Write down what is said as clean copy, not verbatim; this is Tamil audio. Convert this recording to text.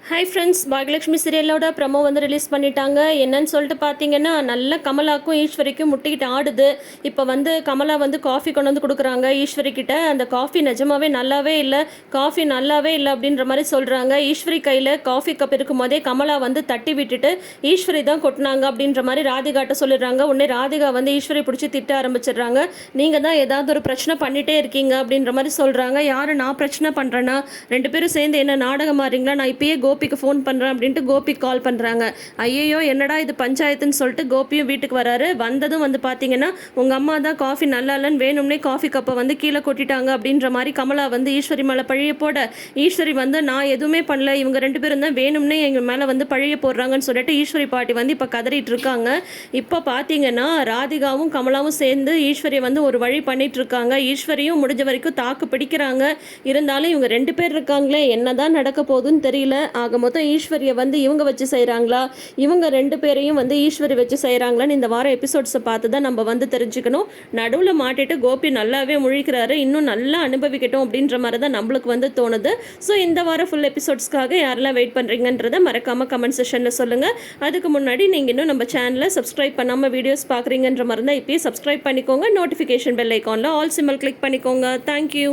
ஹாய் ஃப்ரெண்ட்ஸ், பாக்யலட்சுமி சீரியலோட ப்ரமோ வந்து ரிலீஸ் பண்ணிட்டாங்க. என்னன்னு சொல்லிட்டு பார்த்தீங்கன்னா, நல்ல கமலாக்கும் ஈஸ்வரிக்கும் முட்டிக்கிட்டு ஆடுது. இப்போ வந்து கமலா வந்து காஃபி கொண்டு வந்து கொடுக்குறாங்க ஈஸ்வரி கிட்ட. அந்த காஃபி நிஜமாவே நல்லாவே இல்லை, காஃபி நல்லாவே இல்லை அப்படின்ற மாதிரி சொல்கிறாங்க. ஈஸ்வரி கையில் காஃபி கப் இருக்கும் போதே கமலா வந்து தட்டி விட்டுட்டு ஈஸ்வரி தான் கொட்டினாங்க அப்படின்ற மாதிரி ராதிகாட்ட சொல்லிடுறாங்க. உடனே ராதிகா வந்து ஈஸ்வரி பிடிச்சி திட்ட ஆரம்பிச்சிடுறாங்க. நீங்கள் தான் ஏதாவது ஒரு பிரச்சனை பண்ணிகிட்டே இருக்கீங்க அப்படின்ற மாதிரி சொல்கிறாங்க. யார் நான் பிரச்சனை பண்ணுறேன்னா, ரெண்டு பேரும் சேர்ந்து என்ன நாடகம் மாறீங்களா, நான் இப்பயே கோபிக்கு ஃபோன் பண்ணுறேன் அப்படின்ட்டு கோபிக்கு கால் பண்ணுறாங்க. ஐயோ என்னடா இது பஞ்சாயத்துன்னு சொல்லிட்டு கோபியும் வீட்டுக்கு வராரு. வந்ததும் வந்து பார்த்தீங்கன்னா, உங்கள் அம்மா தான் காஃபி நல்லா இல்லைன்னு வேணும்னே காஃபி கப்பை வந்து கீழே கொட்டிட்டாங்க அப்படின்ற மாதிரி கமலா வந்து ஈஸ்வரி மேலே பழிய போட, ஈஸ்வரி வந்து நான் எதுவுமே பண்ணல, இவங்க ரெண்டு பேரும் தான் வேணும்னே எங்கள் மேலே வந்து பழிய போடுறாங்கன்னு சொல்லிட்டு ஈஸ்வரி பாட்டி வந்து இப்போ கதறிட்டு இருக்காங்க. இப்போ பார்த்தீங்கன்னா ராதிகாவும் கமலாவும் சேர்ந்து ஈஸ்வரியை வந்து ஒரு வழி பண்ணிட்டு இருக்காங்க. ஈஸ்வரியும் முடிஞ்ச வரைக்கும் தாக்கு பிடிக்கிறாங்க. இருந்தாலும் இவங்க ரெண்டு பேர் இருக்காங்களே, என்னதான் நடக்க போகுதுன்னு தெரியல. ஆக மொத்தம் ஈஸ்வரியை வந்து இவங்க வச்சு செய்கிறாங்களா, இவங்க ரெண்டு பேரையும் வந்து ஈஸ்வரி வச்சு செய்கிறாங்களான்னு இந்த வாரம் எபிசோட்ஸை பார்த்து தான் நம்ம வந்து தெரிஞ்சுக்கணும். நடுவில் மாட்டிட்டு கோபி நல்லாவே முழிக்கிறாரு. இன்னும் நல்லா அனுபவிக்கட்டும் அப்படின்ற மாதிரி தான் நம்மளுக்கு வந்து தோணுது. ஸோ இந்த வாரம் ஃபுல் எபிசோட்ஸ்க்காக யாரெல்லாம் வெயிட் பண்ணுறீங்கன்றதை மறக்காமல் கமெண்ட் செஷனில் சொல்லுங்கள். அதுக்கு முன்னாடி நீங்கள் இன்னும் நம்ம சேனலை சப்ஸ்கிரைப் பண்ணாமல் வீடியோஸ் பார்க்குறீங்கன்ற மாதிரி தான் இப்போயே சப்ஸ்கிரைப் பண்ணிக்கோங்க. நோட்டிஃபிகேஷன் பெல் ஐக்கானில் ஆல் சிம்பிள் கிளிக் பண்ணிக்கோங்க. தேங்க்யூ.